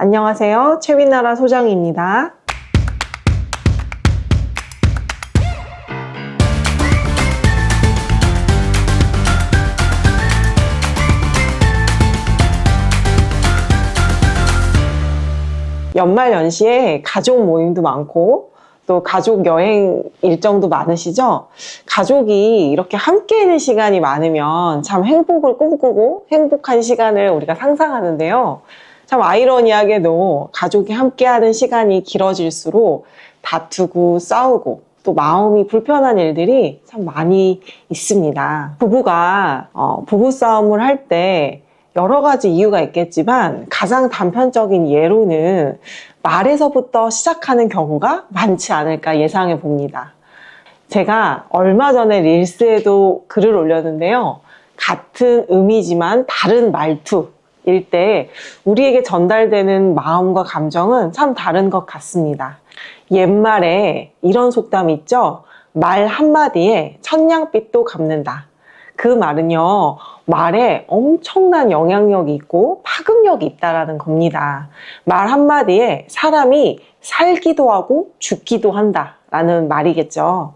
안녕하세요. 최민나라 소장입니다. 연말 연시에 가족 모임도 많고 또 가족 여행 일정도 많으시죠? 가족이 이렇게 함께 있는 시간이 많으면 참 행복을 꿈꾸고 행복한 시간을 우리가 상상하는데요. 참 아이러니하게도 가족이 함께하는 시간이 길어질수록 다투고 싸우고 또 마음이 불편한 일들이 참 많이 있습니다. 부부가 부부싸움을 할 때 여러 가지 이유가 있겠지만 가장 단편적인 예로는 말에서부터 시작하는 경우가 많지 않을까 예상해 봅니다. 제가 얼마 전에 릴스에도 글을 올렸는데요. 같은 의미지만 다른 말투일 때 우리에게 전달되는 마음과 감정은 참 다른 것 같습니다. 옛말에 이런 속담 있죠? 말 한마디에 천냥빚도 갚는다. 그 말은요, 말에 엄청난 영향력이 있고 파급력이 있다라는 겁니다. 말 한마디에 사람이 살기도 하고 죽기도 한다라는 말이겠죠.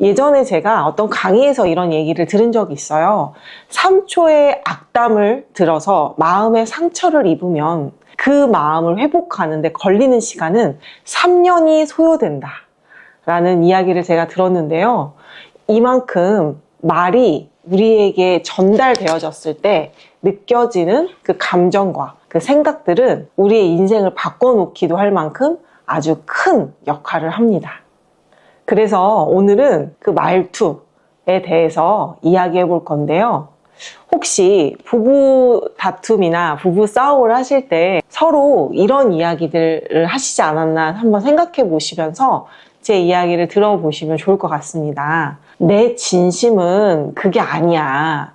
예전에 제가 어떤 강의에서 이런 얘기를 들은 적이 있어요. 3초의 악담을 들어서 마음에 상처를 입으면 그 마음을 회복하는데 걸리는 시간은 3년이 소요된다 라는 이야기를 제가 들었는데요. 이만큼 말이 우리에게 전달되어졌을 때 느껴지는 그 감정과 그 생각들은 우리의 인생을 바꿔놓기도 할 만큼 아주 큰 역할을 합니다. 그래서 오늘은 그 말투에 대해서 이야기해 볼 건데요. 혹시 부부 다툼이나 부부 싸움을 하실 때 서로 이런 이야기들을 하시지 않았나 한번 생각해 보시면서 제 이야기를 들어보시면 좋을 것 같습니다. 내 진심은 그게 아니야.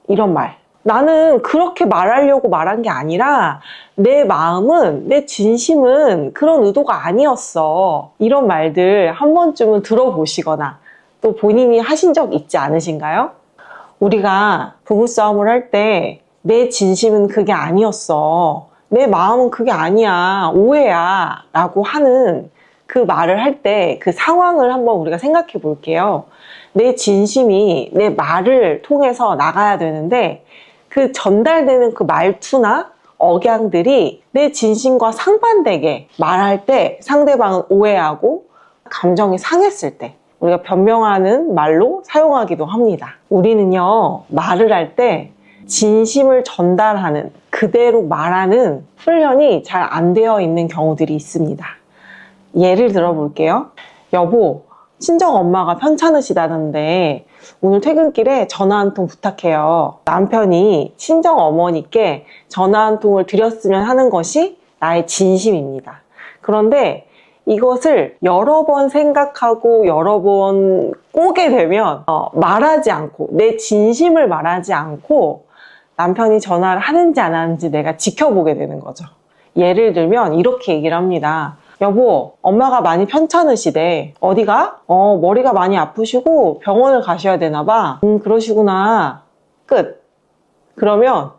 이런 말. 나는 그렇게 말하려고 말한 게 아니라 내 마음은, 내 진심은 그런 의도가 아니었어. 이런 말들 한 번쯤은 들어보시거나 또 본인이 하신 적 있지 않으신가요? 우리가 부부싸움을 할 때 내 진심은 그게 아니었어. 내 마음은 그게 아니야. 오해야. 라고 하는 그 말을 할 때 그 상황을 한번 우리가 생각해 볼게요. 내 진심이 내 말을 통해서 나가야 되는데 그 전달되는 그 말투나 억양들이 내 진심과 상반되게 말할 때 상대방은 오해하고 감정이 상했을 때 우리가 변명하는 말로 사용하기도 합니다. 우리는요, 말을 할 때 진심을 전달하는, 그대로 말하는 훈련이 잘 안 되어 있는 경우들이 있습니다. 예를 들어 볼게요. 여보, 친정 엄마가 편찮으시다던데 오늘 퇴근길에 전화 한 통 부탁해요. 남편이 친정 어머니께 전화 한 통을 드렸으면 하는 것이 나의 진심입니다. 그런데 이것을 여러 번 생각하고 여러 번 꼬게 되면 말하지 않고 내 진심을 말하지 않고 남편이 전화를 하는지 안 하는지 내가 지켜보게 되는 거죠. 예를 들면 이렇게 얘기를 합니다. 여보, 엄마가 많이 편찮으시대. 어디가? 머리가 많이 아프시고 병원을 가셔야 되나 봐. 그러시구나. 끝. 그러면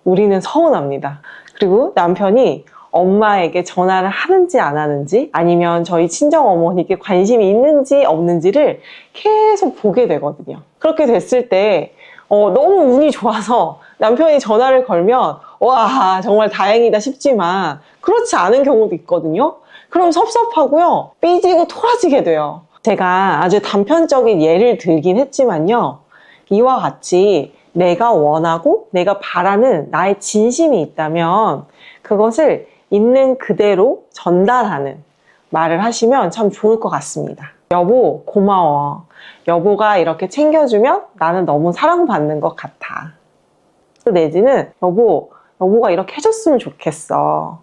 우리는 서운합니다. 그리고 남편이 엄마에게 전화를 하는지 안 하는지 아니면 저희 친정어머니께 관심이 있는지 없는지를 계속 보게 되거든요. 그렇게 됐을 때 너무 운이 좋아서 남편이 전화를 걸면 와, 정말 다행이다 싶지만 그렇지 않은 경우도 있거든요. 그럼 섭섭하고요. 삐지고 토라지게 돼요. 제가 아주 단편적인 예를 들긴 했지만요. 이와 같이 내가 원하고 내가 바라는 나의 진심이 있다면 그것을 있는 그대로 전달하는 말을 하시면 참 좋을 것 같습니다. 여보, 고마워. 여보가 이렇게 챙겨주면 나는 너무 사랑받는 것 같아. 또 내지는 여보가 이렇게 해줬으면 좋겠어.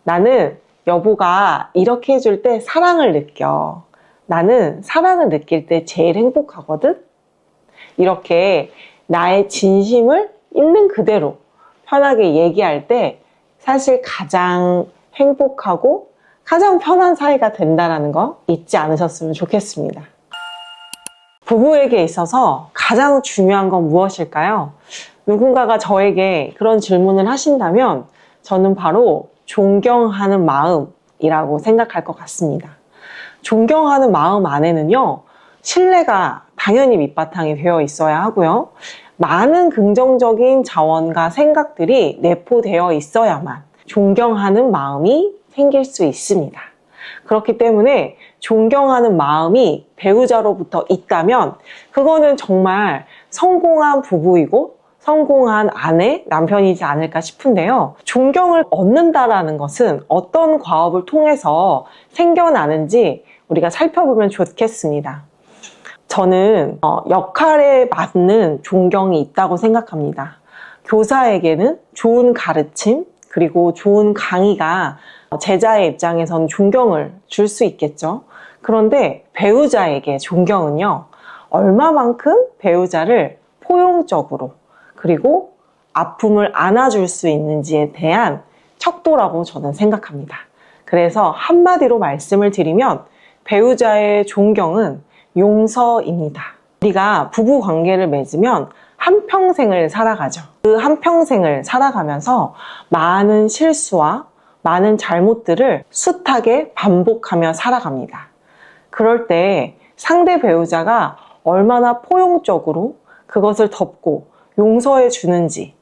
나는 여보가 이렇게 해줄 때 사랑을 느껴. 나는 사랑을 느낄 때 제일 행복하거든? 이렇게 나의 진심을 있는 그대로 편하게 얘기할 때 사실 가장 행복하고 가장 편한 사이가 된다는 거 잊지 않으셨으면 좋겠습니다. 부부에게 있어서 가장 중요한 건 무엇일까요? 누군가가 저에게 그런 질문을 하신다면 저는 바로 존경하는 마음이라고 생각할 것 같습니다. 존경하는 마음 안에는요, 신뢰가 당연히 밑바탕이 되어 있어야 하고요. 많은 긍정적인 자원과 생각들이 내포되어 있어야만 존경하는 마음이 생길 수 있습니다. 그렇기 때문에 존경하는 마음이 배우자로부터 있다면 그거는 정말 성공한 부부이고 성공한 아내, 남편이지 않을까 싶은데요. 존경을 얻는다라는 것은 어떤 과업을 통해서 생겨나는지 우리가 살펴보면 좋겠습니다. 저는 역할에 맞는 존경이 있다고 생각합니다. 교사에게는 좋은 가르침, 그리고 좋은 강의가 제자의 입장에서는 존경을 줄 수 있겠죠. 그런데 배우자에게 존경은요, 얼마만큼 배우자를 포용적으로 그리고 아픔을 안아줄 수 있는지에 대한 척도라고 저는 생각합니다. 그래서 한마디로 말씀을 드리면 배우자의 존경은 용서입니다. 우리가 부부 관계를 맺으면 한평생을 살아가죠. 그 한평생을 살아가면서 많은 실수와 많은 잘못들을 숱하게 반복하며 살아갑니다. 그럴 때 상대 배우자가 얼마나 포용적으로 그것을 덮고 용서해 주는지에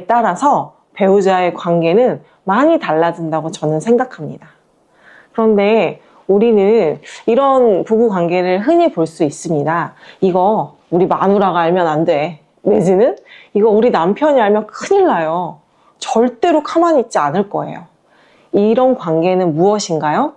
따라서 배우자의 관계는 많이 달라진다고 저는 생각합니다. 그런데 우리는 이런 부부 관계를 흔히 볼 수 있습니다. 이거 우리 마누라가 알면 안 돼. 내지는 이거 우리 남편이 알면 큰일 나요. 절대로 가만히 있지 않을 거예요. 이런 관계는 무엇인가요?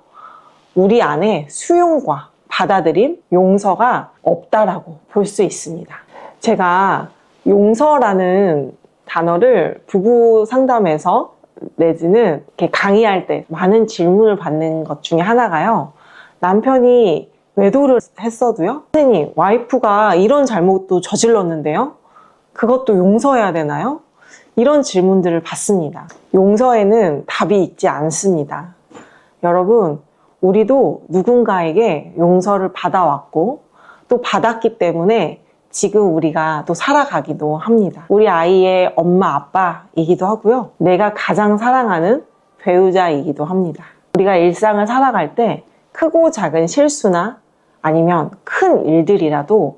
우리 안에 수용과 받아들임, 용서가 없다라고 볼 수 있습니다. 제가 용서라는 단어를 부부 상담에서 내지는 이렇게 강의할 때 많은 질문을 받는 것 중에 하나가요. 남편이 외도를 했어도요? 선생님, 와이프가 이런 잘못도 저질렀는데요? 그것도 용서해야 되나요? 이런 질문들을 받습니다. 용서에는 답이 있지 않습니다. 여러분, 우리도 누군가에게 용서를 받아왔고 또 받았기 때문에 지금 우리가 또 살아가기도 합니다. 우리 아이의 엄마, 아빠이기도 하고요. 내가 가장 사랑하는 배우자이기도 합니다. 우리가 일상을 살아갈 때 크고 작은 실수나 아니면 큰 일들이라도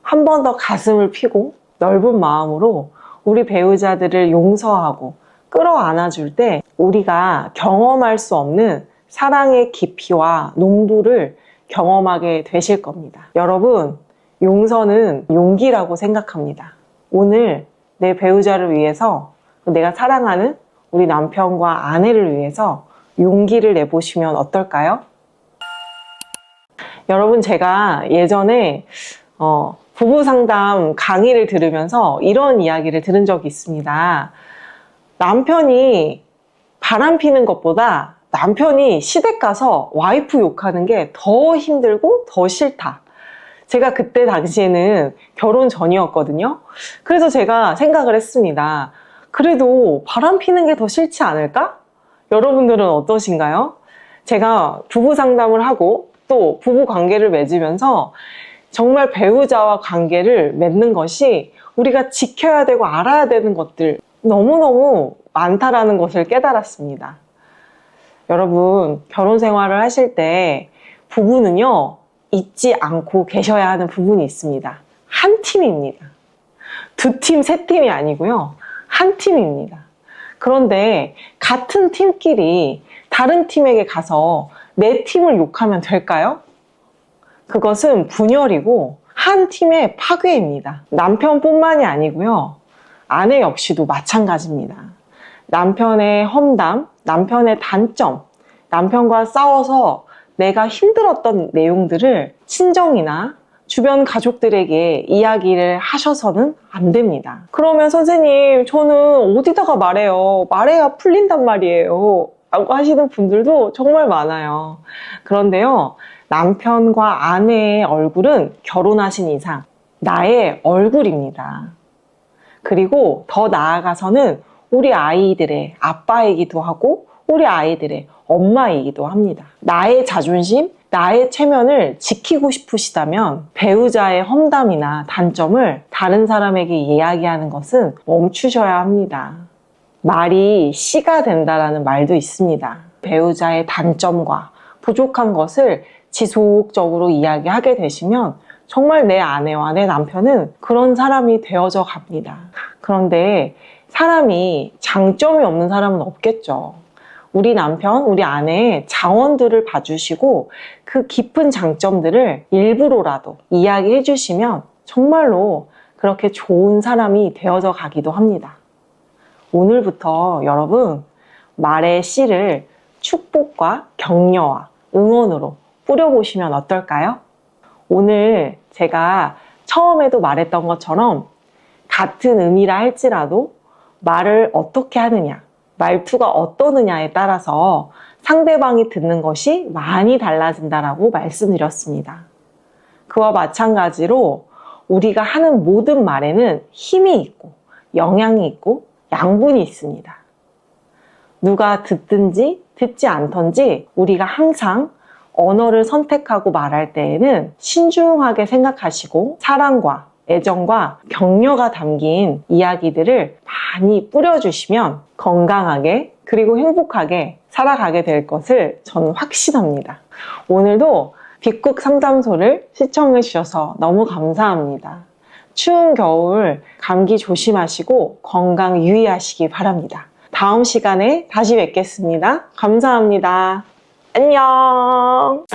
한 번 더 가슴을 펴고 넓은 마음으로 우리 배우자들을 용서하고 끌어안아줄 때 우리가 경험할 수 없는 사랑의 깊이와 농도를 경험하게 되실 겁니다. 여러분, 용서는 용기라고 생각합니다. 오늘 내 배우자를 위해서, 내가 사랑하는 우리 남편과 아내를 위해서 용기를 내보시면 어떨까요? 여러분, 제가 예전에 부부 상담 강의를 들으면서 이런 이야기를 들은 적이 있습니다. 남편이 바람 피는 것보다 남편이 시댁 가서 와이프 욕하는 게 더 힘들고 더 싫다. 제가 그때 당시에는 결혼 전이었거든요. 그래서 제가 생각을 했습니다. 그래도 바람 피는 게 더 싫지 않을까? 여러분들은 어떠신가요? 제가 부부 상담을 하고 또 부부 관계를 맺으면서 정말 배우자와 관계를 맺는 것이 우리가 지켜야 되고 알아야 되는 것들 너무너무 많다라는 것을 깨달았습니다. 여러분, 결혼 생활을 하실 때 부부는요, 잊지 않고 계셔야 하는 부분이 있습니다. 한 팀입니다. 두 팀, 세 팀이 아니고요. 한 팀입니다. 그런데 같은 팀끼리 다른 팀에게 가서 내 팀을 욕하면 될까요? 그것은 분열이고 한 팀의 파괴입니다. 남편뿐만이 아니고요. 아내 역시도 마찬가지입니다. 남편의 험담, 남편의 단점, 남편과 싸워서 내가 힘들었던 내용들을 친정이나 주변 가족들에게 이야기를 하셔서는 안 됩니다. 그러면 선생님, 저는 어디다가 말해요? 말해야 풀린단 말이에요. 라고 하시는 분들도 정말 많아요. 그런데요, 남편과 아내의 얼굴은 결혼하신 이상 나의 얼굴입니다. 그리고 더 나아가서는 우리 아이들의 아빠이기도 하고 우리 아이들의 엄마이기도 합니다. 나의 자존심, 나의 체면을 지키고 싶으시다면 배우자의 험담이나 단점을 다른 사람에게 이야기하는 것은 멈추셔야 합니다. 말이 씨가 된다라는 말도 있습니다. 배우자의 단점과 부족한 것을 지속적으로 이야기하게 되시면 정말 내 아내와 내 남편은 그런 사람이 되어져 갑니다. 그런데 사람이 장점이 없는 사람은 없겠죠. 우리 남편, 우리 아내의 장원들을 봐주시고 그 깊은 장점들을 일부러라도 이야기해 주시면 정말로 그렇게 좋은 사람이 되어져 가기도 합니다. 오늘부터 여러분 말의 씨를 축복과 격려와 응원으로 뿌려보시면 어떨까요? 오늘 제가 처음에도 말했던 것처럼 같은 의미라 할지라도 말을 어떻게 하느냐, 말투가 어떠느냐에 따라서 상대방이 듣는 것이 많이 달라진다라고 말씀드렸습니다. 그와 마찬가지로 우리가 하는 모든 말에는 힘이 있고 영향이 있고 양분이 있습니다. 누가 듣든지 듣지 않던지 우리가 항상 언어를 선택하고 말할 때에는 신중하게 생각하시고 사랑과 애정과 격려가 담긴 이야기들을 많이 뿌려주시면 건강하게 그리고 행복하게 살아가게 될 것을 저는 확신합니다. 오늘도 빅국 상담소를 시청해 주셔서 너무 감사합니다. 추운 겨울 감기 조심하시고 건강 유의하시기 바랍니다. 다음 시간에 다시 뵙겠습니다. 감사합니다. 안녕.